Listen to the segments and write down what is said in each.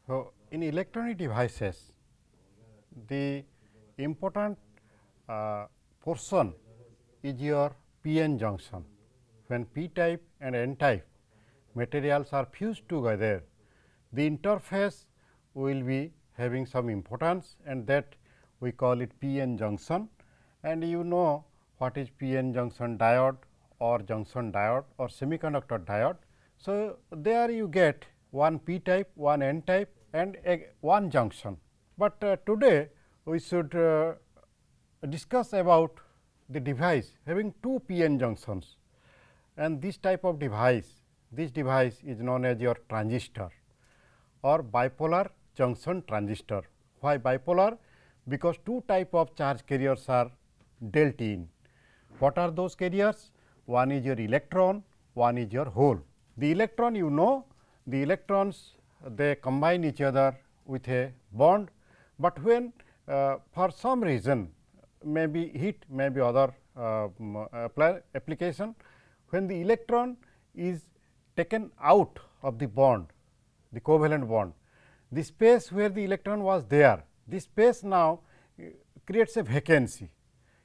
So, in electronic devices, the important portion is your p-n junction. When p type and n type materials are fused together, the interface will be having some importance, and that we call it p-n junction. And you know what is p-n junction diode or junction diode or semiconductor diode. So, there you get one p type, one n type and one junction, but today we should discuss about the device having two p-n junctions, and this type of device, this device is known as your transistor or bipolar junction transistor. Why bipolar? Because two type of charge carriers are dealt in. What are those carriers? One is your electron, one is your hole. The electron, you know, the electrons they combine each other with a bond, but when for some reason maybe heat, maybe other application, when the electron is taken out of the bond, the covalent bond, the space where the electron was there, this space now creates a vacancy.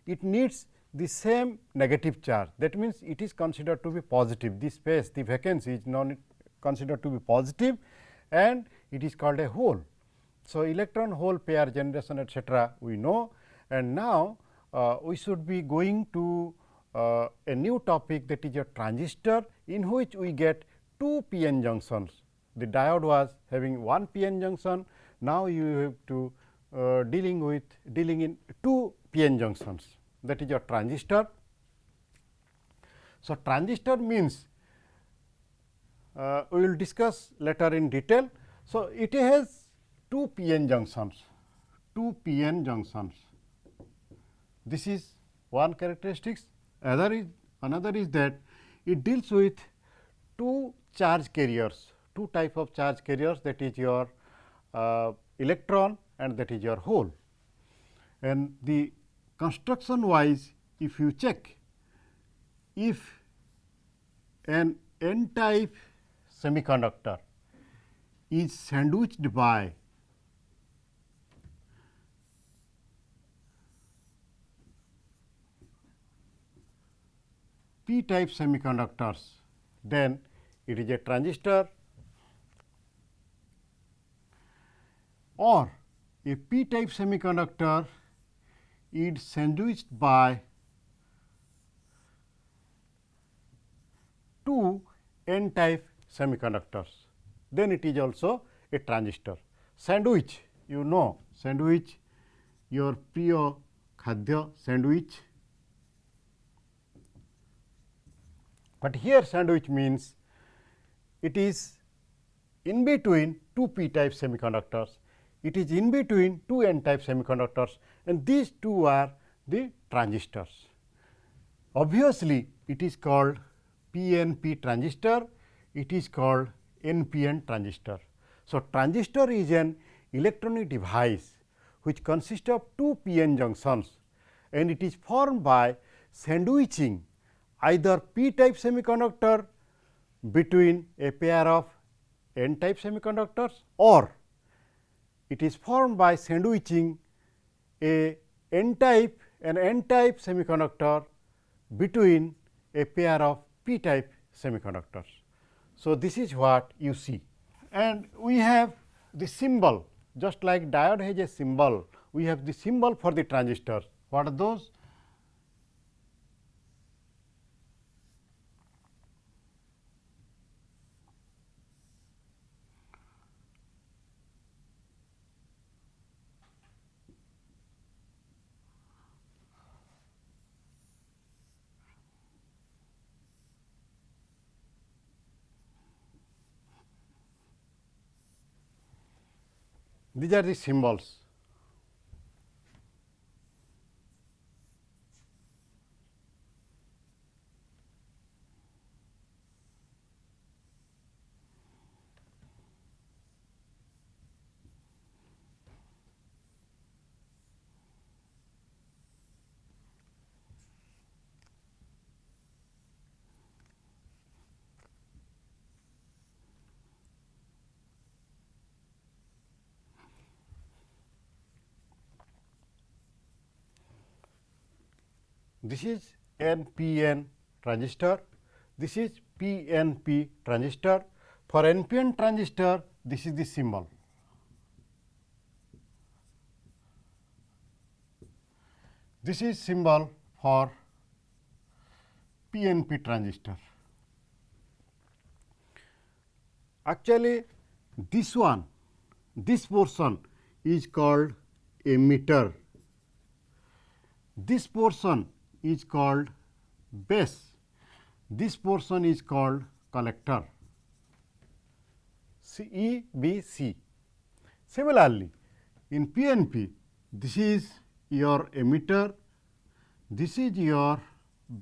It needs the same negative charge, that means it is considered to be positive. This space, the vacancy is known considered to be positive, and it is called a hole. So, electron hole pair generation etcetera we know, and now we should be going to a new topic, that is a transistor, in which we get two p-n junctions. The diode was having one p-n junction, now you have to dealing in two p-n junctions, that is your transistor. So, transistor means we will discuss later in detail. So, it has two p-n junctions, This is one characteristics. Another is that it deals with two charge carriers, two type of charge carriers, that is your electron and that is your hole. And the construction wise, if you check, if an n type semiconductor is sandwiched by p type semiconductors, then it is a transistor, or a p type semiconductor is sandwiched by two n type semiconductors, then it is also a transistor. Sandwich, you know, sandwich, your priyo khadya sandwich, but here sandwich means it is in between two p type semiconductors, it is in between two n type semiconductors, and these two are the transistors. Obviously, it is called PNP transistor, it is called NPN transistor. So, transistor is an electronic device which consists of two p-n junctions, and it is formed by sandwiching either p type semiconductor between a pair of n type semiconductors, or it is formed by sandwiching a n type and n type semiconductor between a pair of p type semiconductors. So, this is what you see, and we have the symbol, just like diode has a symbol, we have the symbol for the transistor. What are those? These are the symbols. this is NPN transistor, this is PNP transistor. For NPN transistor, this is the symbol. This is symbol for PNP transistor. Actually, this one, this portion is called emitter. This portion is called base. This portion is called collector. E, B, C. Similarly, in PNP, this is your emitter, this is your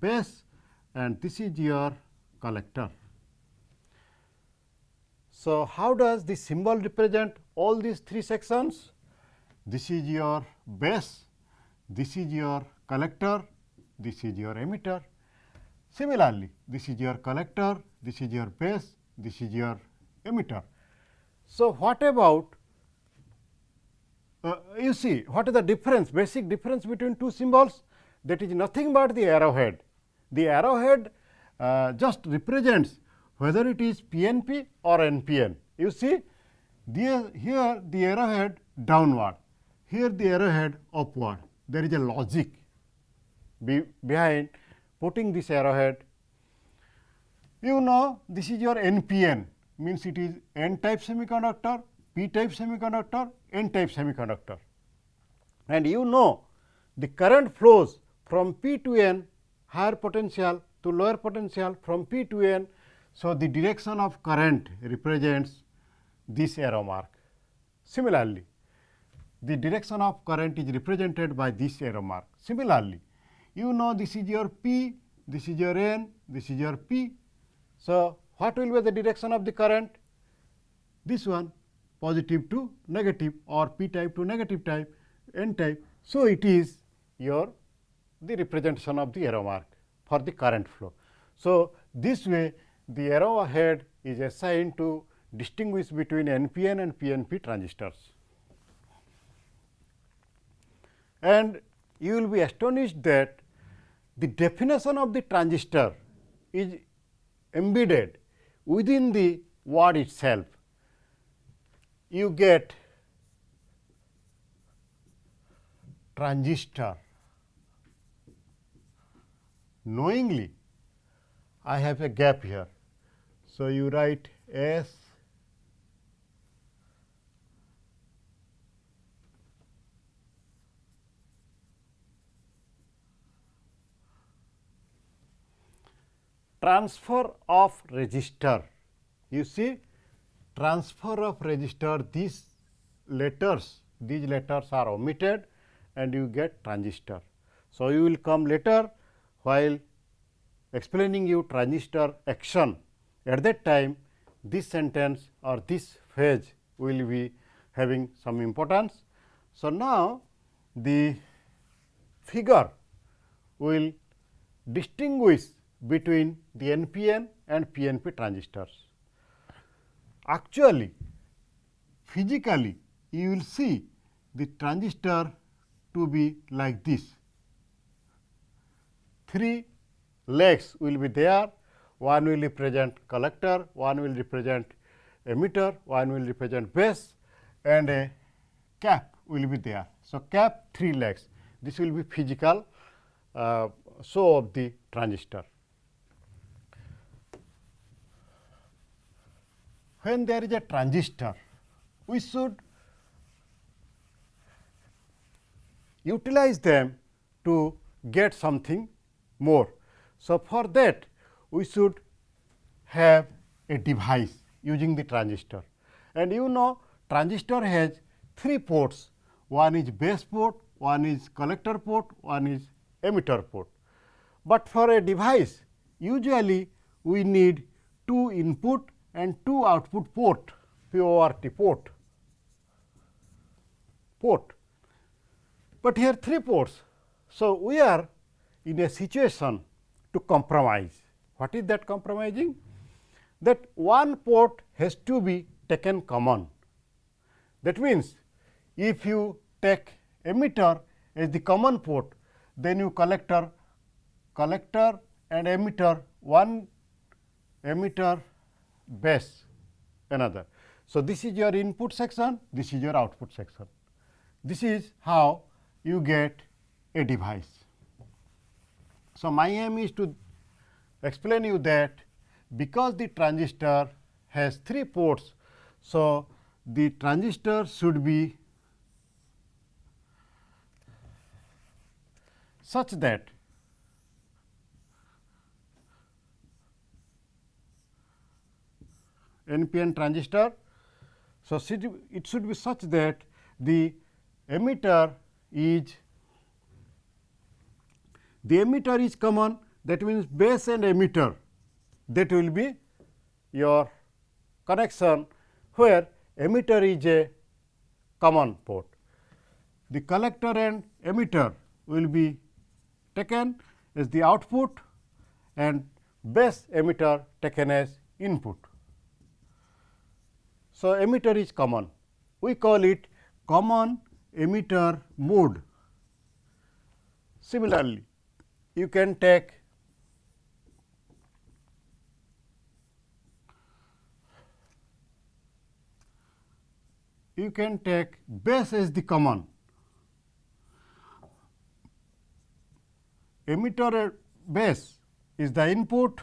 base, and this is your collector. So, how does the symbol represent all these three sections? This is your base, this is your collector, this is your emitter. Similarly, this is your collector, this is your base, this is your emitter. So, what about you see what is the difference, basic difference between two symbols? That is nothing but the arrowhead. The arrowhead just represents whether it is PNP or NPN. You see here the arrowhead downward, here the arrowhead upward. There is a logic behind putting this arrowhead. You know this is your NPN, means it is N type semiconductor, P type semiconductor, N type semiconductor. And you know the current flows from P to N, higher potential to lower potential from P to N. So, the direction of current represents this arrow mark. Similarly, the direction of current is represented by this arrow mark. Similarly, you know this is your P, this is your N, this is your P. So, what will be the direction of the current? This one, positive to negative, or P type to negative type, N type. So, it is your the representation of the arrow mark for the current flow. So, this way the arrowhead is assigned to distinguish between NPN and PNP transistors. And you will be astonished that the definition of the transistor is embedded within the word itself. You get transistor. Knowingly, I have a gap here. So, you write S transfer of resistor. You see, transfer of resistor, these letters are omitted and you get transistor. So, you will come later while explaining you transistor action. At that time, this sentence or this phrase will be having some importance. So, now the figure will distinguish between the NPN and PNP transistors. Actually, physically you will see the transistor to be like this. Three legs will be there, one will represent collector, one will represent emitter, one will represent base, and a cap will be there. So, cap, three legs, this will be physical show of the transistor. When there is a transistor, we should utilize them to get something more. So, for that we should have a device using the transistor, and you know transistor has three ports, one is base port, one is collector port, one is emitter port. But for a device usually we need two input and two output port, PORT port, but here three ports. So, we are in a situation to compromise. What is that compromising? That one port has to be taken common. That means, if you take emitter as the common port, then your collector collector and emitter, one emitter base another. So, this is your input section, this is your output section. This is how you get a device. So, my aim is to explain you that because the transistor has 3 ports. So, the transistor should be such that NPN transistor. So, it should be such that the emitter is common, that means base and emitter, that will be your connection where emitter is a common port. The collector and emitter will be taken as the output and base emitter taken as input. So, emitter is common, we call it common emitter mode. Similarly, you can take base as the common. Emitter base is the input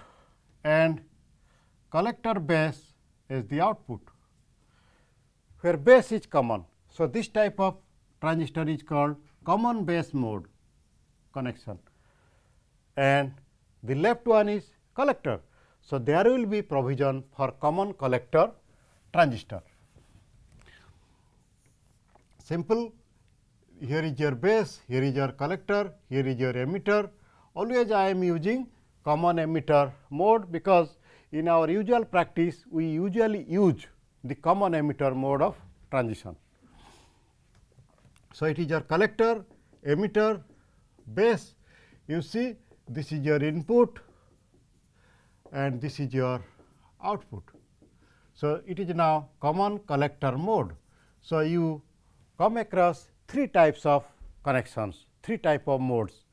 and collector base is the output, where base is common. So, this type of transistor is called common base mode connection, and the left one is collector. So, there will be provision for common collector transistor. Simple, here is your base, here is your collector, here is your emitter. Always I am using common emitter mode, because in our usual practice we usually use the common emitter mode of transition. So, it is your collector, emitter, base. You see, this is your input and this is your output. So, it is now common collector mode. So, you come across 3 types of connections, 3 type of modes,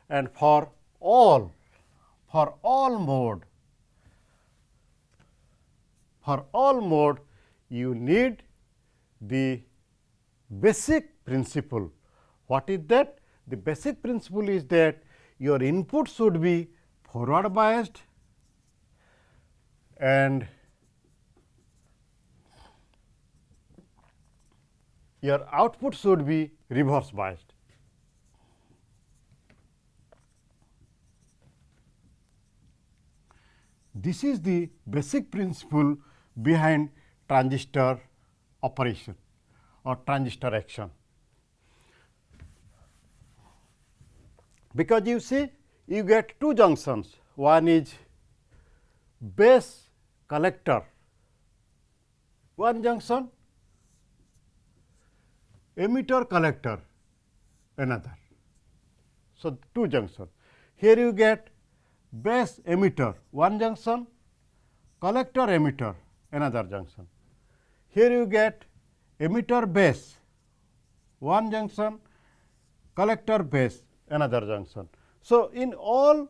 and for all mode you need the basic principle. What is that? The basic principle is that your input should be forward biased and your output should be reverse biased. This is the basic principle behind transistor operation or transistor action. Because you see, you get 2 junctions, one is base collector, one junction, emitter collector another. So, 2 junctions. Here you get base emitter one junction, collector emitter another junction. Here you get emitter base one junction, collector base another junction. So, in all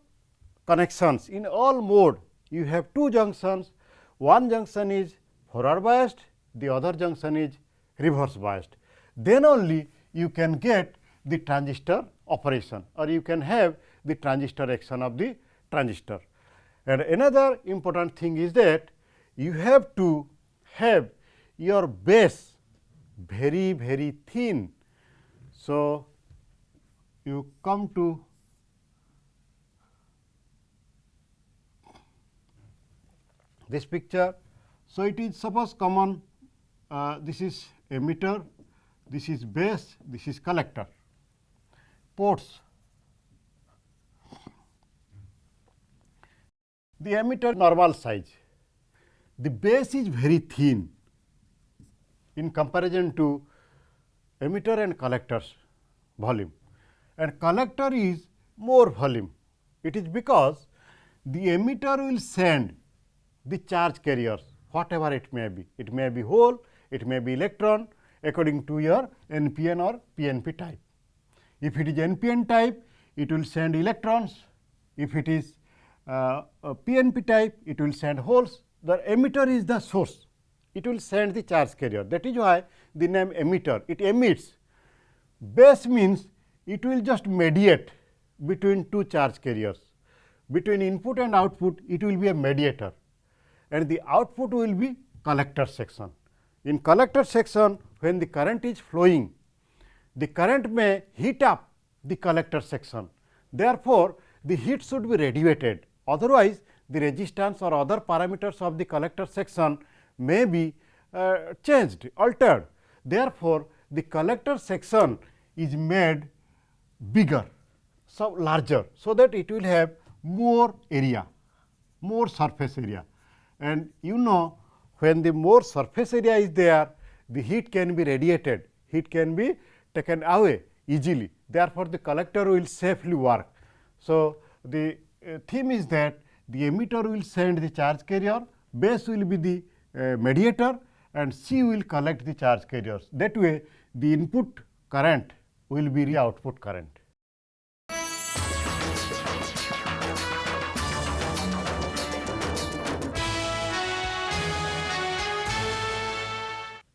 connections, in all mode, you have 2 junctions, one junction is forward biased, the other junction is reverse biased. Then only you can get the transistor operation, or you can have the transistor action of the transistor. And another important thing is that you have to have your base very, very thin. So, you come to this picture. So, it is suppose common, this is emitter, this is base, this is collector, ports. The emitter normal size, the base is very thin in comparison to emitter and collector's volume, and collector is more volume. It is because the emitter will send the charge carriers, whatever it may be hole, it may be electron, according to your NPN or PNP type. If it is NPN type, it will send electrons if it is a PNP type, it will send holes. The emitter is the source, it will send the charge carrier. That is why the name emitter, it emits. Base means it will just mediate between two charge carriers. Between input and output, it will be a mediator, and the output will be collector section. In collector section, when the current is flowing, the current may heat up the collector section. Therefore, the heat should be radiated, otherwise the resistance or other parameters of the collector section may be changed, altered. Therefore, the collector section is made bigger, so larger, so that it will have more area, more surface area. And you know, when the more surface area is there, the heat can be radiated, heat can be taken away easily. Therefore, the collector will safely work. So, the theme is that the emitter will send the charge carrier, base will be the mediator, and C will collect the charge carriers. That way, the input current will be the output current.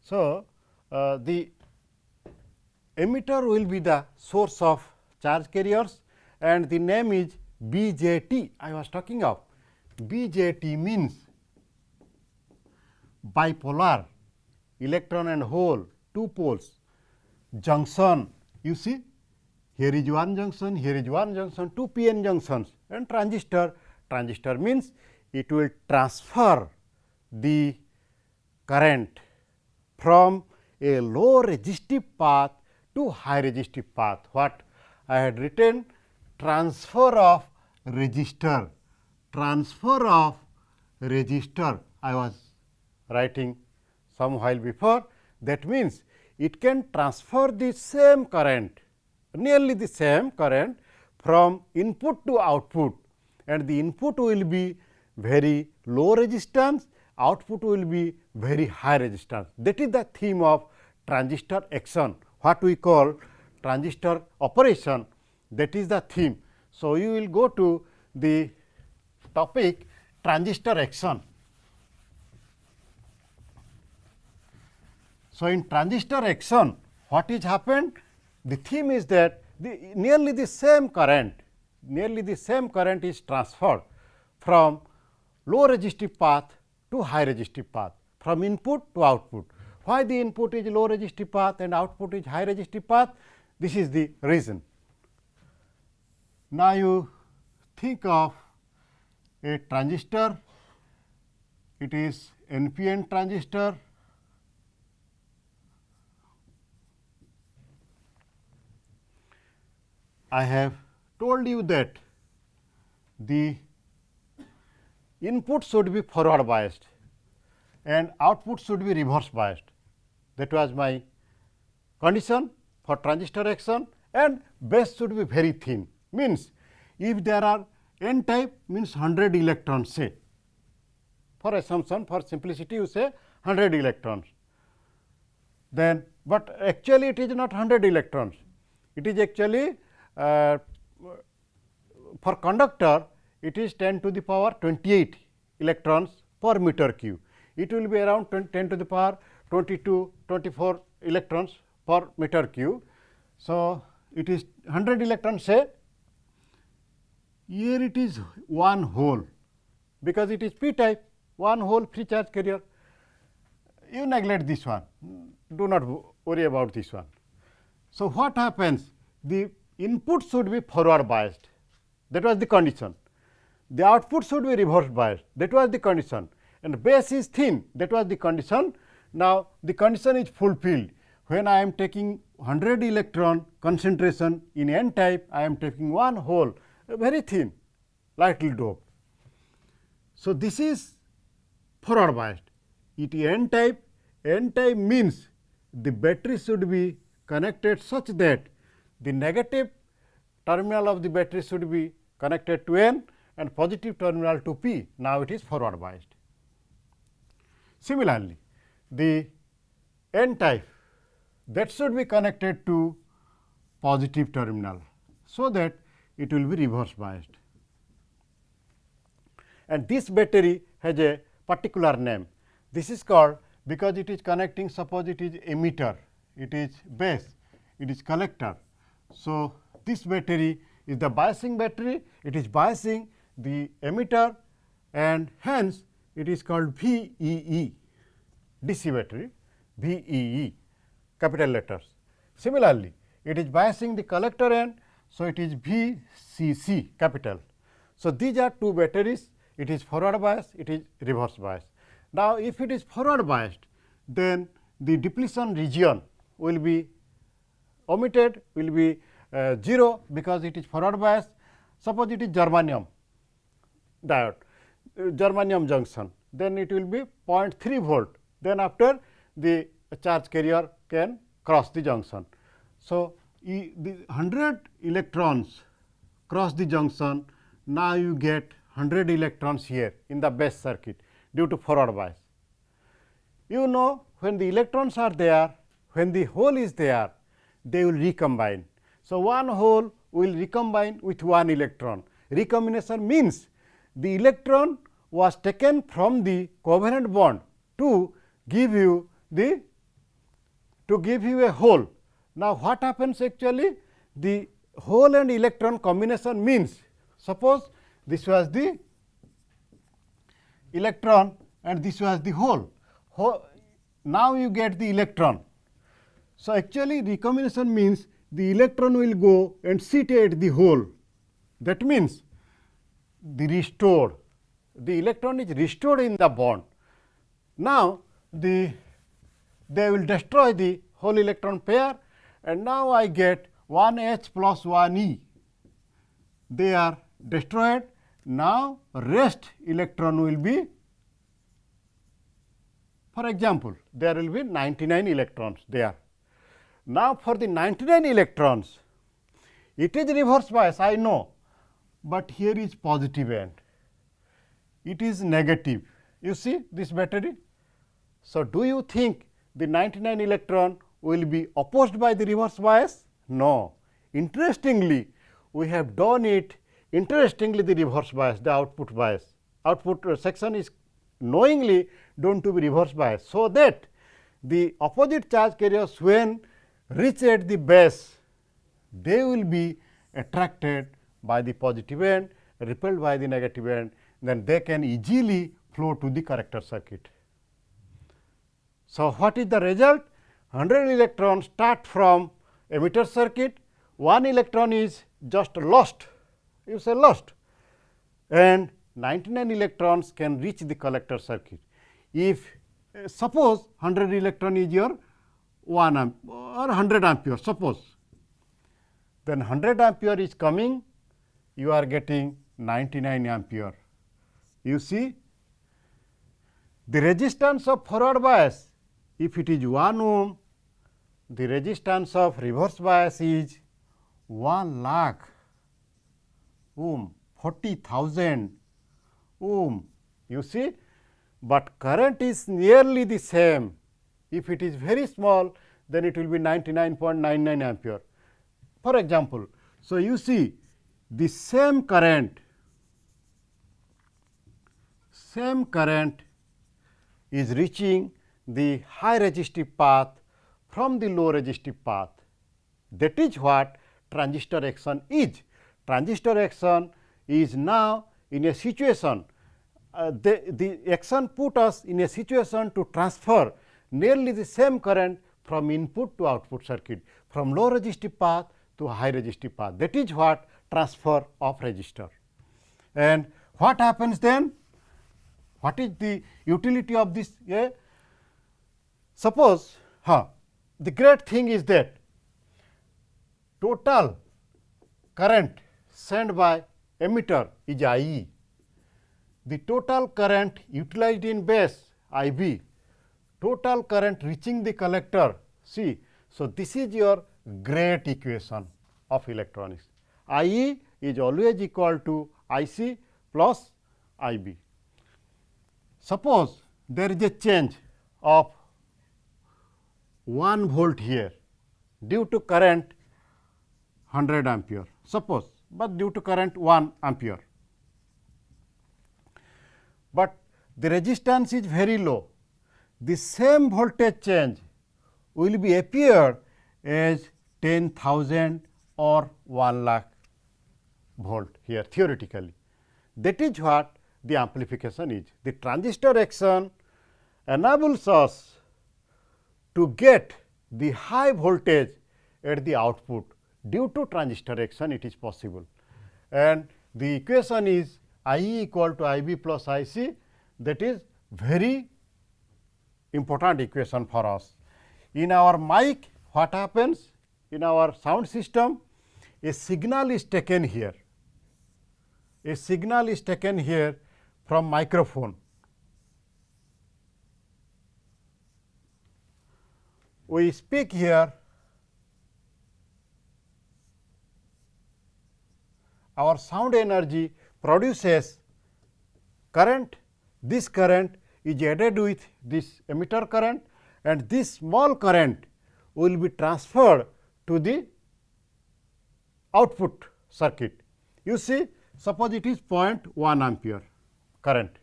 So, the emitter will be the source of charge carriers, and the name is BJT. I was talking of BJT means bipolar, electron and hole, two poles, junction. You see, here is one junction, here is one junction, two PN junctions, and transistor. Transistor means it will transfer the current from a low resistive path to high resistive path. What I had written, transfer of resistor, transfer of resistor I was writing some while before. That means, it can transfer the same current, nearly the same current from input to output, and the input will be very low resistance, output will be very high resistance. That is the theme of transistor action, what we call transistor operation, that is the theme. So, you will go to the topic transistor action. So, in transistor action, what is happened? The theme is that nearly the same current is transferred from low resistive path to high resistive path, from input to output. Why the input is low resistive path and output is high resistive path? This is the reason. Now, you think of a transistor, it is NPN transistor. I have told you that the input should be forward biased and output should be reverse biased. That was my condition for transistor action, and base should be very thin. Means, if there are n type means 100 electrons, say, for assumption, for simplicity you say 100 electrons, then, but actually it is not 100 electrons, it is actually for conductor it is 10 to the power 28 electrons per meter cube. It will be around 10 to the power 22, 24 electrons per meter cube. So, it is 100 electrons, say. Here it is one hole, because it is p type, one hole free charge carrier. You neglect this one, do not worry about this one. So, what happens? The input should be forward biased, that was the condition. The output should be reverse biased, that was the condition, and base is thin, that was the condition. Now, the condition is fulfilled. When I am taking 100 electron concentration in n type, I am taking one hole, very thin, lightly doped. So, this is forward biased. It is n type. N type means the battery should be connected such that the negative terminal of the battery should be connected to N and positive terminal to P. Now, it is forward biased. Similarly, the N type, that should be connected to positive terminal, so that it will be reverse biased. and this battery has a particular name. This is called, because it is connecting, suppose it is emitter, it is base, it is collector. So, this battery is the biasing battery, it is biasing the emitter, and hence it is called VEE, DC battery, VEE, capital letters. Similarly, it is biasing the collector end, so it is VCC, capital. So, these are two batteries, it is forward bias, it is reverse bias. Now, if it is forward biased, then the depletion region will be omitted, will be 0, because it is forward bias. Suppose it is germanium diode, germanium junction, then it will be 0.3 volt, then after the charge carrier can cross the junction. So, the 100 electrons cross the junction, now you get 100 electrons here in the base circuit due to forward bias. You know, when the electrons are there, when the hole is there, they will recombine. So, one hole will recombine with one electron. Recombination means the electron was taken from the covalent bond to give you the a hole. Now, what happens actually? The hole and electron combination means, suppose this was the electron and this was the hole. Now, you get the electron. So, actually recombination means the electron will go and sit at the hole. That means, the electron is restored in the bond. Now, they will destroy the whole electron pair, and now I get 1 H plus 1 E. They are destroyed. Now, rest electron will be, for example, there will be 99 electrons there. Now, for the 99 electrons, it is reverse bias, I know, but here is positive end, it is negative. You see this battery? So, do you think the 99 electron will be opposed by the reverse bias? No. Interestingly, we have done it interestingly the reverse bias, the output bias. Output section is knowingly done to be reverse bias, so that the opposite charge carriers, when reach at the base, they will be attracted by the positive end, repelled by the negative end, then they can easily flow to the corrector circuit. So, what is the result? 100 electrons start from emitter circuit, 1 electron is just lost, you say lost, and 99 electrons can reach the collector circuit. If suppose 100 electron is your 1 amp or 100 ampere, suppose, then 100 ampere is coming, you are getting 99 ampere. You see, the resistance of forward bias, if it is 1 ohm, the resistance of reverse bias is 1 lakh ohm, 40,000 ohm. You see, but current is nearly the same. If it is very small, then it will be 99.99 ampere. For example, so you see the same current is reaching the high resistive path from the low resistive path. That is what transistor action is. Transistor action is now in a situation, the action put us in a situation to transfer nearly the same current from input to output circuit, from low resistive path to high resistive path. That is what transfer of resistor. And what happens then? What is the utility of this? Suppose the great thing is that total current sent by emitter is IE. The total current utilized in base IB, total current reaching the collector C. So, this is your great equation of electronics. IE is always equal to IC plus IB. Suppose there is a change of 1 volt here due to current 100 ampere, suppose, but due to current 1 ampere. but the resistance is very low. The same voltage change will be appear as 10,000 or 1 lakh volt here theoretically. That is what the amplification is. The transistor action enables us to get the high voltage at the output. Due to transistor action it is possible, and the equation is I E equal to I B plus I C. That is very important equation for us. In our mic, what happens? In our sound system, a signal is taken here. A signal is taken here from microphone. We speak here. Our sound energy produces current. This current is added with this emitter current, and this small current will be transferred to the output circuit. You see, suppose it is 0.1 ampere current.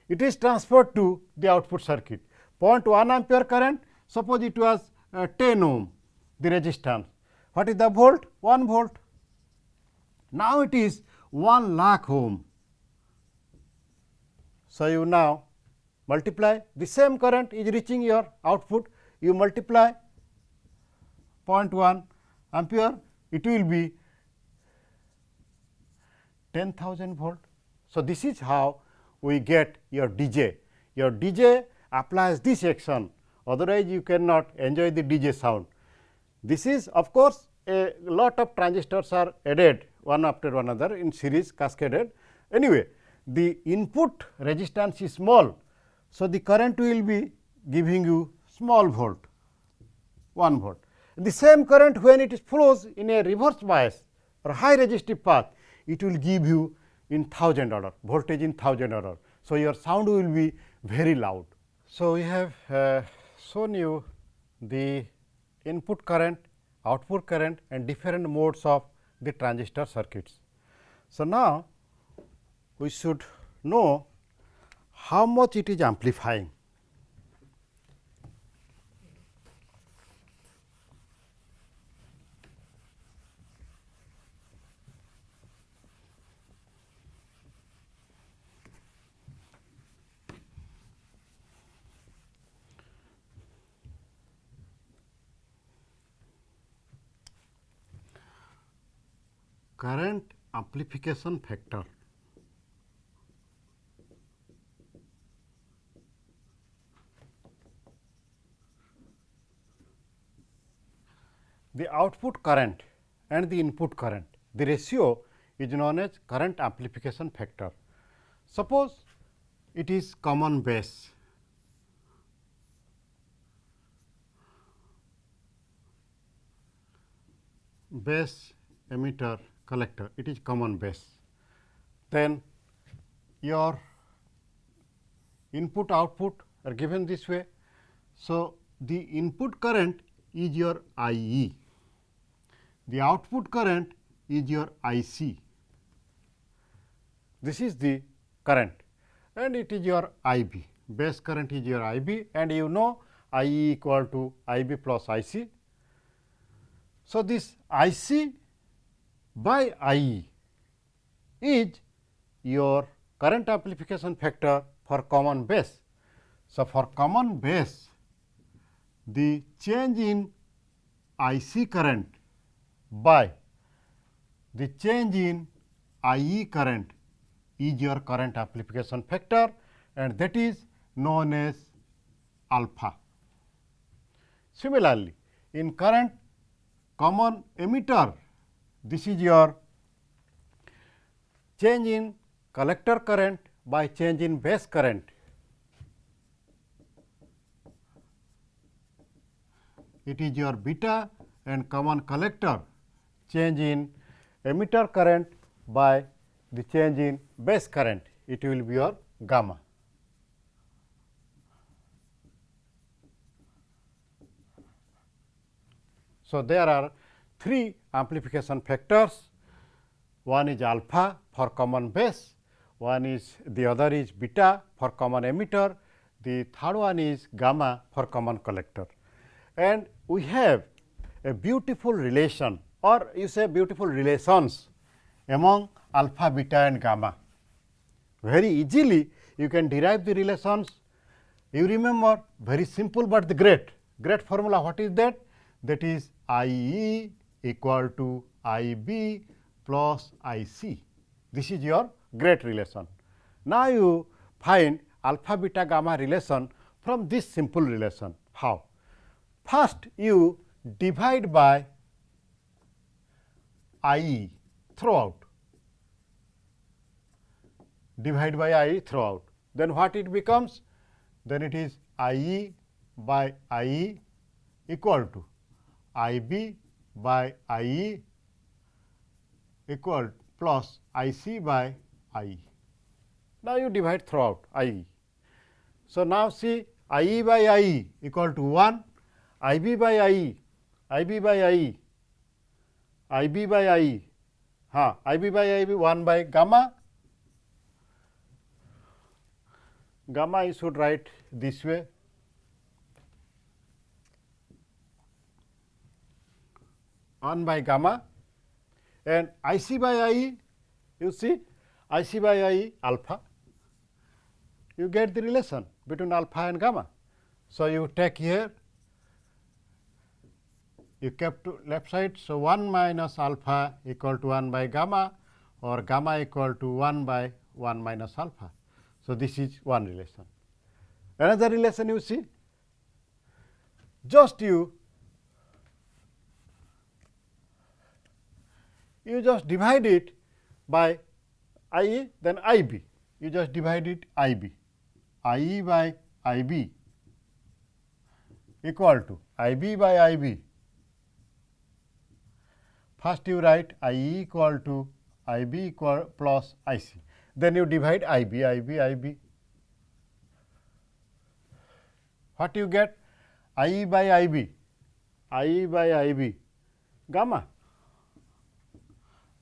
It is transferred to the output circuit. 0.1 ampere current, suppose it was 10 ohm, the resistance. What is the volt? 1 volt. Now it is 1 lakh ohm. So, you now multiply, the same current is reaching your output, you multiply 0.1 ampere, it will be 10,000 volt. So, this is how we get your DJ. Your DJ applies this action, otherwise you cannot enjoy the DJ sound. This is of course, a lot of transistors are added one after another in series cascaded. Anyway, the input resistance is small. So, the current will be giving you small volt, 1 volt. The same current when it flows in a reverse bias or high resistive path, it will give you in 1000 order, voltage in 1000 order. So, your sound will be very loud. So, we have shown you the input current, output current and different modes of the transistor circuits. So, now we should know how much it is amplifying. Current amplification factor. The output current and the input current, the ratio is known as current amplification factor. Suppose it is common base. Base, emitter, collector, it is common base. Then your input output are given this way. So, the input current is your I E, the output current is your I C. This is the current and it is your I B, base current is your I B, and you know I E equal to I B plus I C. So, this I C by I E is your current amplification factor for common base. So, for common base, the change in I C current by the change in I E current is your current amplification factor, and that is known as alpha. Similarly, in current common emitter, this is your change in collector current by change in base current. It is your beta, and common collector change in emitter current by the change in base current, it will be your gamma. So, there are 3 amplification factors. One is alpha for common base, one is the other is beta for common emitter, the third one is gamma for common collector. And we have a beautiful relation, or you say beautiful relations among alpha, beta and gamma. Very easily you can derive the relations. You remember, very simple, but the great formula. What is that? That is I E equal to I B plus I C. This is your great relation. Now you find alpha, beta, gamma relation from this simple relation. How? First you divide by I E throughout. Divide by I E throughout. Then what it becomes? Then it is I E by I E equal to I B by I E equal plus I C by I E. Now you divide throughout I E. So now see I E by I E equal to 1, I B by I E, I B by I E, I B by I E, I B by I B 1 by gamma. Gamma you should write this way, one by gamma, and I C by I E, you see I C by I E alpha. You get the relation between alpha and gamma. So you take here, you kept to left side. So 1 minus alpha equal to 1 by gamma, or gamma equal to 1 by 1 minus alpha. So this is one relation. Another relation you see, just you just divide it by I E, then I B. You just divide it I B. I E by I B equal to I B by I B. First you write I E equal to I B equal plus I C. Then you divide I B, I B, I B. What you get? I E by I B, I E by I B, gamma.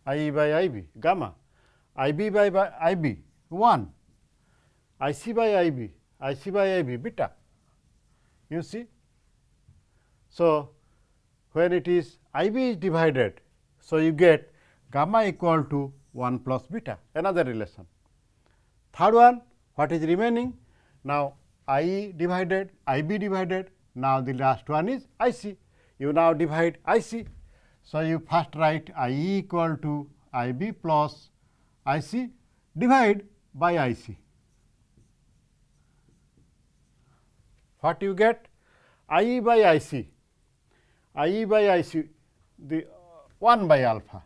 I E by I B, gamma. I B by I B, 1. I C by I B, I C by I B, beta. You see? So when it is I B is divided, so you get gamma equal to 1 plus beta, another relation. Third one, what is remaining? Now I E divided, I B divided, now the last one is I C. You now divide I C. So you first write I E equal to I B plus I C, divide by I C. What you get? I E by I C, I E by I C, the 1 by alpha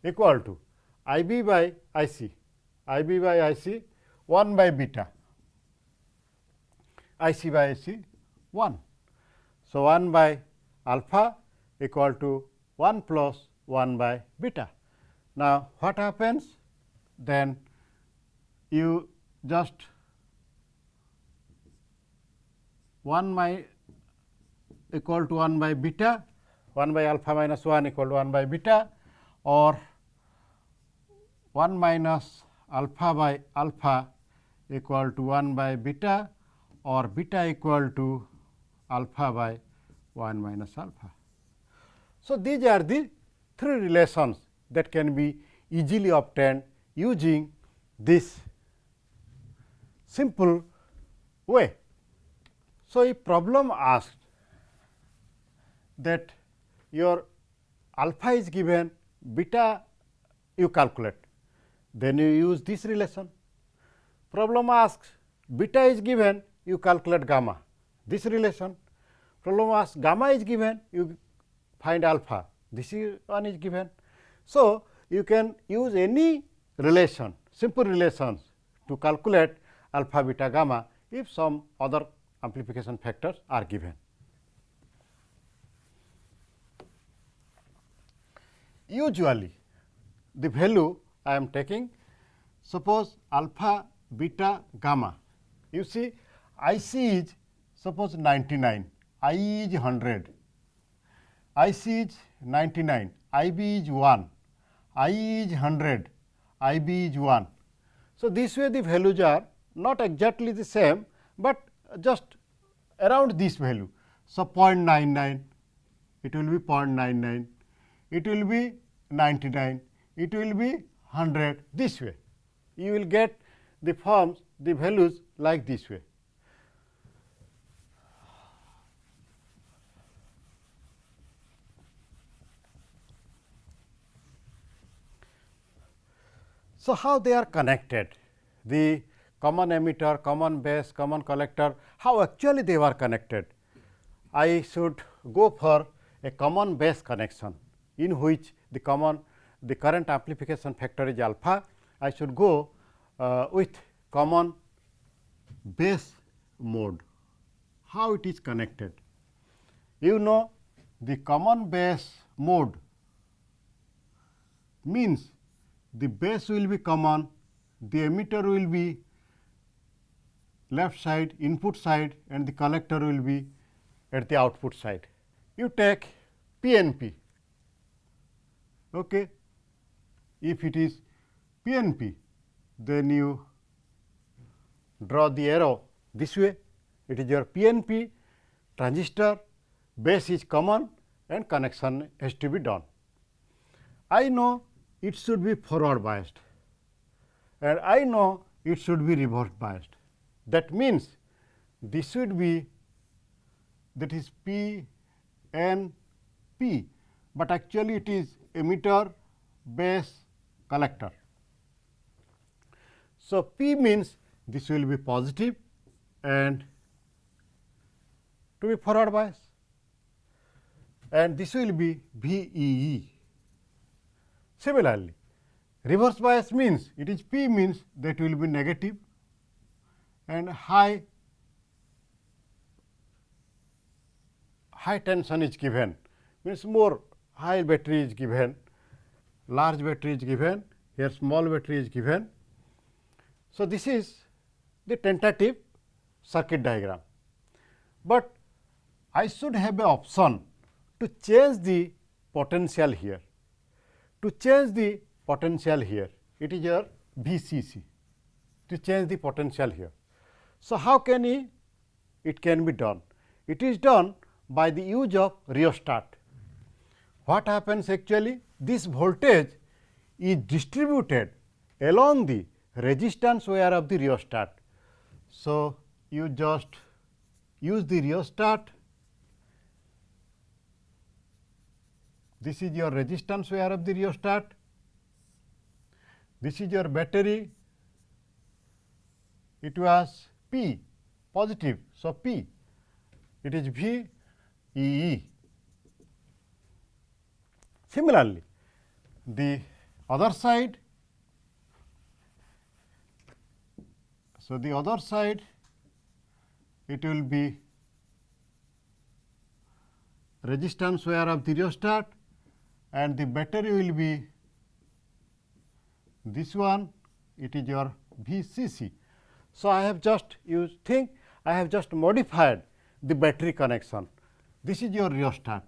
equal to I B by I C, I B by I C 1 by beta, I C by I C 1. So 1 by alpha equal to 1 plus 1 by beta. Now what happens? Then you just 1 by equal to 1 by beta, 1 by alpha minus 1 equal to 1 by beta, or 1 minus alpha by alpha equal to 1 by beta, or beta equal to alpha by 1 minus alpha. So these are the three relations that can be easily obtained using this simple way. So if problem asked that your alpha is given, beta you calculate, then you use this relation. Problem asks beta is given, you calculate gamma, this relation. Problem asks gamma is given, you find alpha, this one is given. So you can use any relation, simple relations to calculate alpha, beta, gamma if some other amplification factors are given. Usually the value I am taking, suppose alpha, beta, gamma. You see IC is suppose 99, IE is 100, IC is 99, IB is 1, IE is 100, IB is 1. So, this way the values are not exactly the same, but just around this value. So, 0.99, it will be 0.99, it will be 99, it will be 100, this way. You will get the forms, the values like this way. So, how they are connected? The common emitter, common base, common collector, how actually they were connected? I should go for a common base connection, in which the current amplification factor is alpha. I should go with common base mode. How it is connected? You know, the common base mode means the base will be common, the emitter will be left side, input side, and the collector will be at the output side. You take PNP. Okay. If it is PNP, then you draw the arrow this way. It is your PNP transistor, base is common and connection has to be done. I know it should be forward biased and I know it should be reverse biased. That means, this should be, that is P N P, but actually it is emitter, base, collector. So, P means this will be positive and to be forward bias, and this will be VEE. Similarly, reverse bias means, it is P means that will be negative and high tension is given, means more high battery is given, large battery is given, here small battery is given. So, this is the tentative circuit diagram, but I should have an option to change the potential here. To change the potential here, it is your VCC, to change the potential here. So, how can it can be done? It is done by the use of rheostat. What happens actually? This voltage is distributed along the resistance wire of the rheostat. So, you just use the rheostat. This is your resistance wire of the rheostat. This is your battery. It was P positive. So, P, it is VEE. Similarly, the other side, so the other side, it will be resistance wire of the rheostat and the battery will be this one, it is your VCC. So, I have just I have just modified the battery connection. This is your rheostat.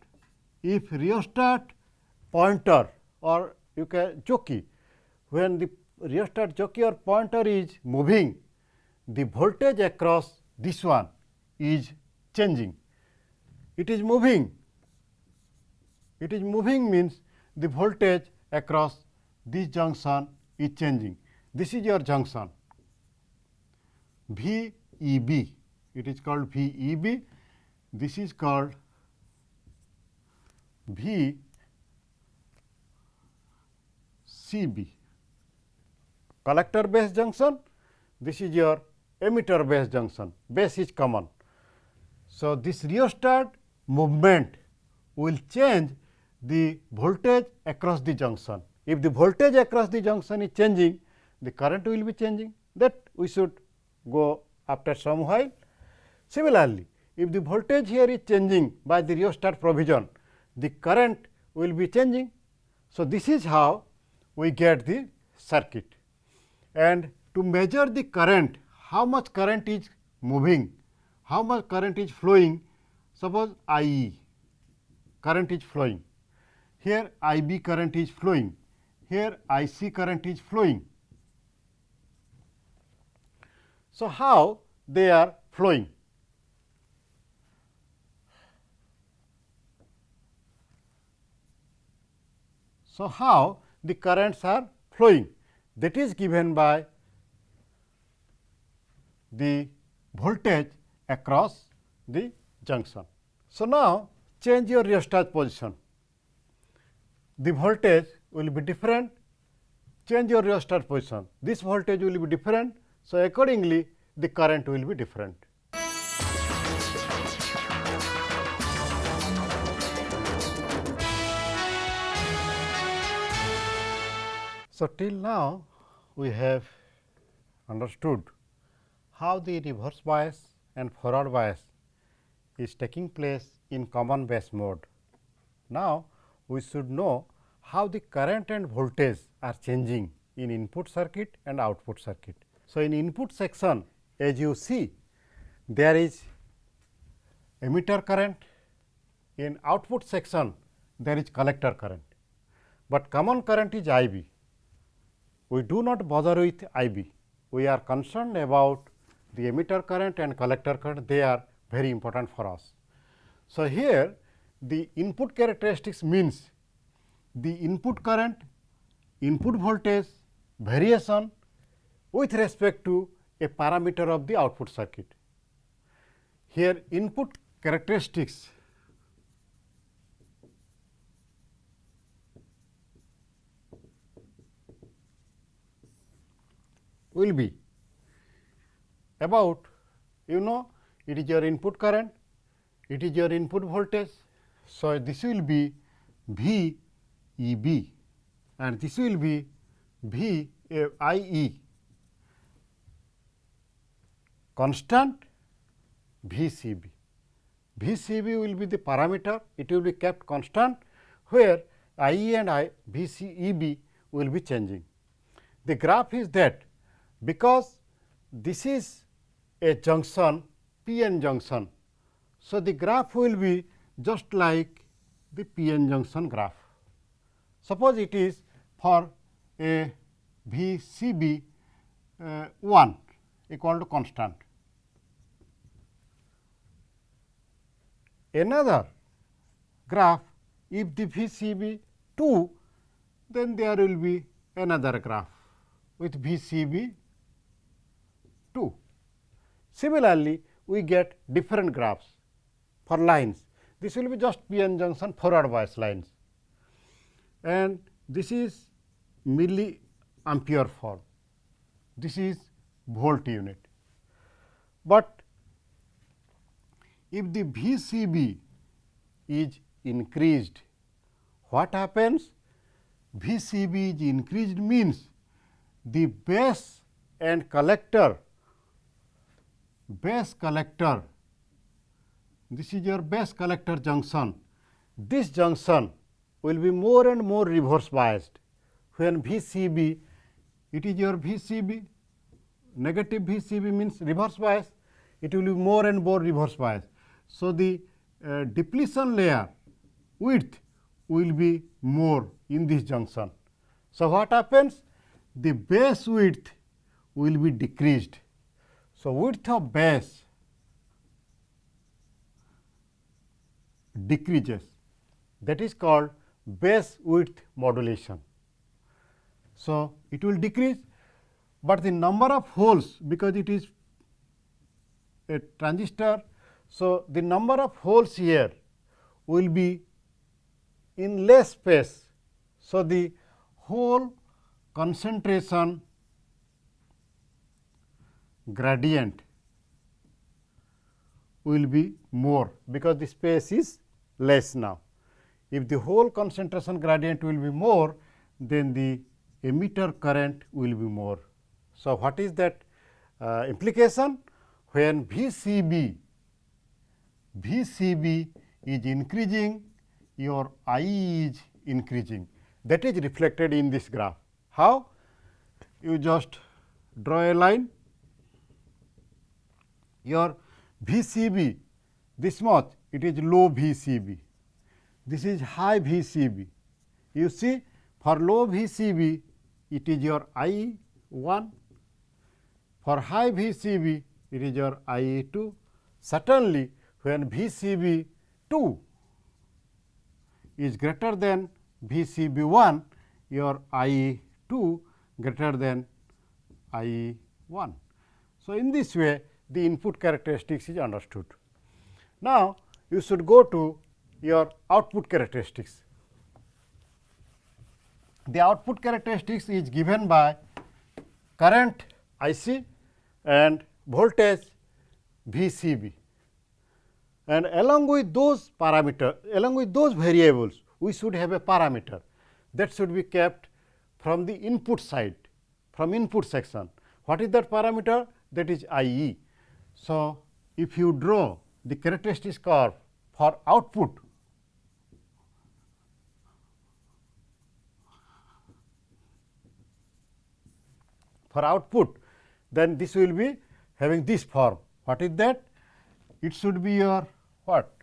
If rheostat pointer or you can jockey, when the rheostat jockey or pointer is moving, the voltage across this one is changing. It is moving. It is moving means the voltage across this junction is changing. This is your junction VEB. It is called VEB. This is called VCB. Collector base junction. This is your emitter base junction. Base is common. So, this rheostat movement will change the voltage across the junction. If the voltage across the junction is changing, the current will be changing, that we should go after some while. Similarly, if the voltage here is changing by the rheostat provision, the current will be changing. So, this is how we get the circuit. And to measure the current, how much current is moving, how much current is flowing, suppose IE current is flowing, here IB current is flowing, here IC current is flowing. So, how they are flowing? So, how the currents are flowing, that is given by the voltage across the junction. So, now change your rheostat position, the voltage will be different, change your rheostat position, this voltage will be different. So, accordingly the current will be different. So, till now we have understood how the reverse bias and forward bias is taking place in common base mode. Now, we should know how the current and voltage are changing in input circuit and output circuit. So, in input section, as you see, there is emitter current, in output section there is collector current, but common current is I B. We do not bother with I B, we are concerned about the emitter current and collector current, they are very important for us. So, here the input characteristics means the input current, input voltage variation with respect to a parameter of the output circuit. Here input characteristics will be about, it is your input current, it is your input voltage. So, this will be V E B and this will be V I E, constant V C B. V C B will be the parameter, it will be kept constant, where I E and V C E B will be changing. The graph is that because this is a junction p-n junction. So, the graph will be just like the p-n junction graph. Suppose it is for a V C B 1 equal to constant. Another graph, if the V C B 2, then there will be another graph with V C B 2. Similarly, we get different graphs for lines. This will be just p-n junction forward bias lines, and this is milliampere form, this is volt unit. But if the V C B is increased, what happens? V C B is increased means the base and collector, this is your base collector junction, this junction will be more and more reverse biased. When V C B, it is your V C B, negative V C B means reverse bias, it will be more and more reverse bias. So, the depletion layer width will be more in this junction. So, what happens? The base width will be decreased. So, width of base decreases, that is called base width modulation. So, it will decrease, but the number of holes, because it is a transistor. So, the number of holes here will be in less space. So, the hole concentration gradient will be more, because the space is less now. If the hole concentration gradient will be more, then the emitter current will be more. So, what is that implication? When V C B is increasing, your I E is increasing, that is reflected in this graph. How? You just draw a line, your V C B this much, it is low V C B, this is high V C B. You see, for low V C B it is your I 1, For high VCB, it is your IE2. Certainly, when VCB2 is greater than VCB1, your IE2 greater than IE1. So, in this way the input characteristics is understood. Now, you should go to your output characteristics. The output characteristics is given by current IC and voltage VCB, and along with those parameters, along with those variables, we should have a parameter that should be kept from the input side, from input section. What is that parameter? That is IE. So, if you draw the characteristics curve for output, then this will be having this form. What is that? It should be your what?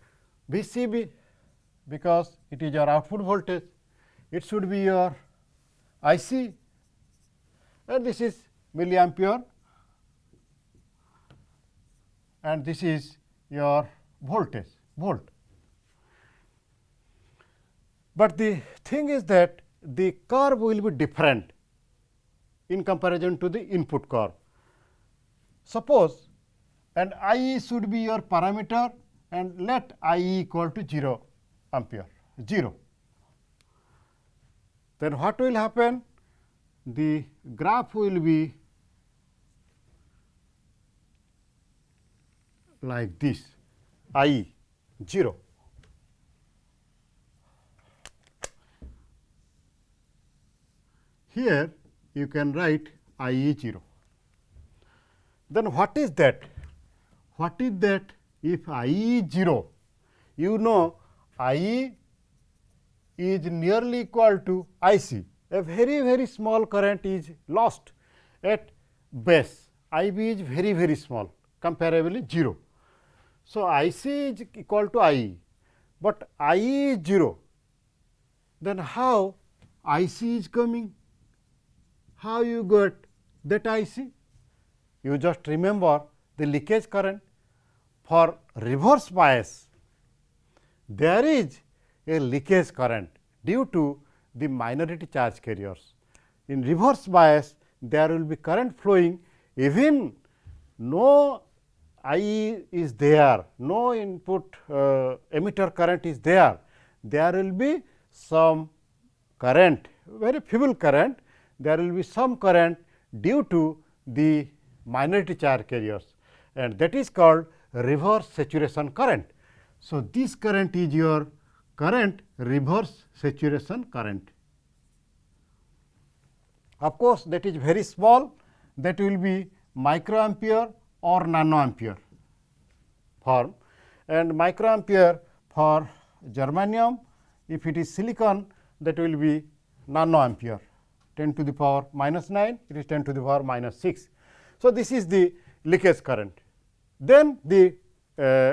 VCB, because it is your output voltage. It should be your IC, and this is milliampere, and this is your voltage, volt. But the thing is that the curve will be different in comparison to the input curve. Suppose, and IE should be your parameter, and let IE equal to 0 ampere, 0. Then what will happen? The graph will be like this, IE 0. Here you can write IE 0. Then what is that? What is that if IE is 0? You know IE is nearly equal to IC. A very small current is lost at base. IB is very small, comparably 0. So, IC is equal to IE, but IE is 0. Then how IC is coming? How you got that IC? You just remember the leakage current. For reverse bias, there is a leakage current due to the minority charge carriers. In reverse bias, there will be current flowing even no IE is there, no input emitter current is there. There will be some current, very feeble current, there will be some current due to the minority charge carriers, and that is called reverse saturation current. So, this current is your current reverse saturation current. Of course, that is very small, that will be microampere or nanoampere form, and microampere for germanium. If it is silicon, that will be nanoampere, 10 to the power minus 9, it is 10 to the power minus 6. So, this is the leakage current. Then the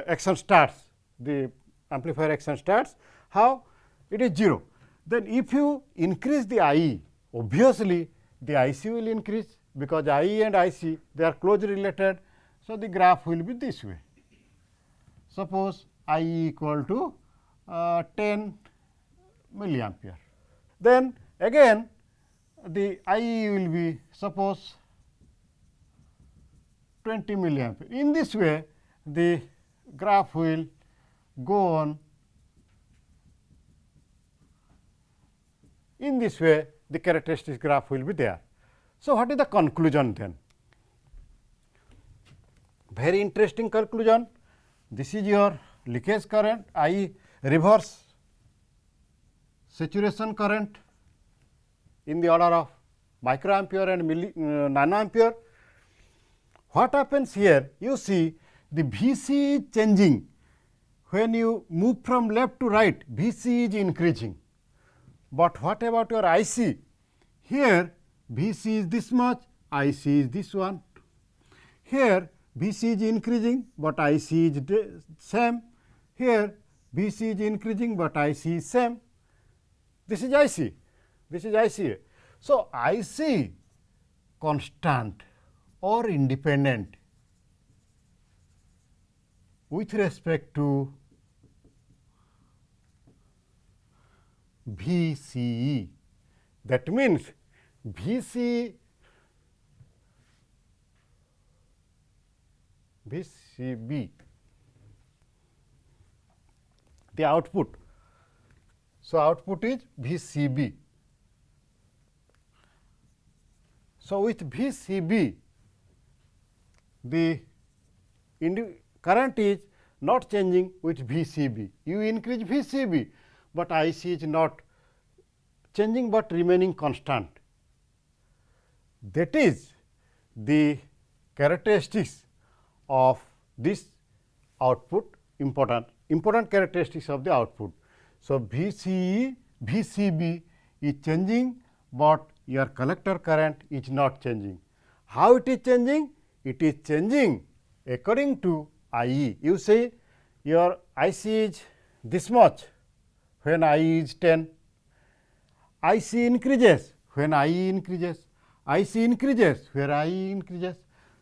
action starts, the amplifier action starts. How? It is 0. Then if you increase the IE, obviously the IC will increase, because IE and IC, they are closely related. So, the graph will be this way. Suppose IE equal to 10 milliampere. Then again the IE will be suppose 20 milliampere. In this way, the graph will go on. In this way, the characteristic graph will be there. So, what is the conclusion then? Very interesting conclusion. This is your leakage current, I reverse saturation current in the order of microampere and nanoampere. What happens here? You see the VC is changing. When you move from left to right, VC is increasing. But what about your IC? Here VC is this much, IC is this one. Here VC is increasing, but IC is same. Here VC is increasing, but IC is same. This is IC. This is IC. So, IC constant, or independent with respect to VCE. That means VCB, the output. So, output is VCB. So, with VCB, the current is not changing with VCB. You increase VCB, but IC is not changing, but remaining constant. That is the characteristics of this output, important characteristics of the output. So, VCB is changing, but your collector current is not changing. How it is changing? It is changing according to IE. You say your IC is this much when IE is 10, IC increases when IE increases, IC increases where IE increases.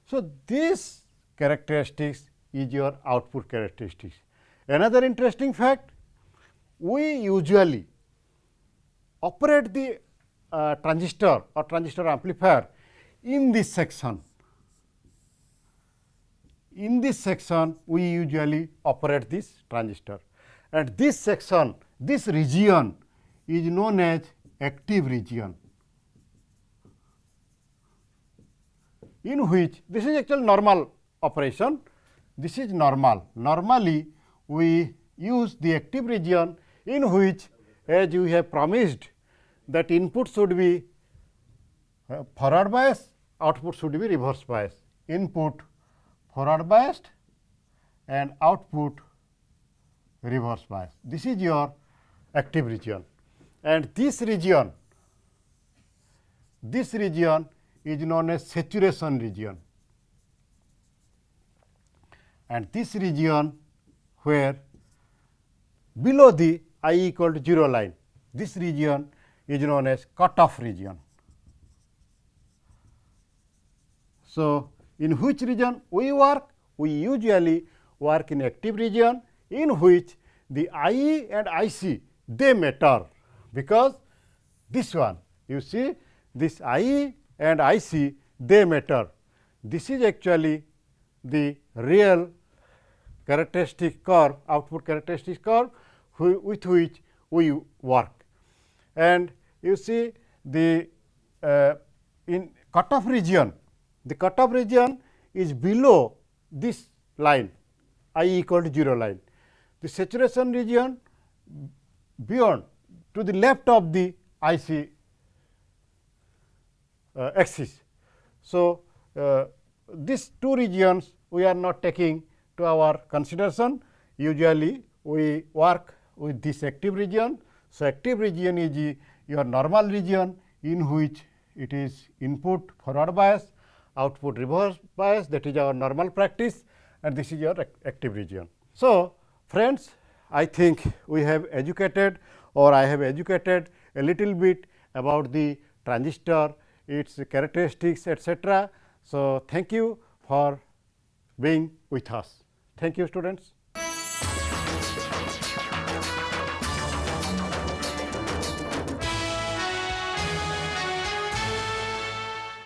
So, this characteristics is your output characteristics. Another interesting fact, we usually operate the transistor or transistor amplifier in this section. In this section, we usually operate this transistor, and this section, this region is known as active region, in which this is actually normal operation. This is normal. Normally, we use the active region, in which, as we have promised, that input should be forward bias, output should be reverse bias. Input forward biased and output reverse bias. This is your active region, and this region is known as saturation region, and this region where below the I equal to 0 line, this region is known as cutoff region. So, in which region we work? We usually work in active region, in which the IE and IC, they matter, because this one, you see, this IE and IC, they matter. This is actually the real characteristic curve, output characteristic curve, with which we work. And you see the in cutoff region, the cutoff region is below this line, I equal to 0 line. The saturation region beyond, to the left of the IC axis. So, these two regions we are not taking to our consideration. Usually, we work with this active region. So, active region is your normal region, in which it is input forward bias, output reverse bias, that is our normal practice, and this is your active region. So, friends, I think we have educated, or I have educated a little bit about the transistor, its characteristics, etc. So, thank you for being with us. Thank you, students.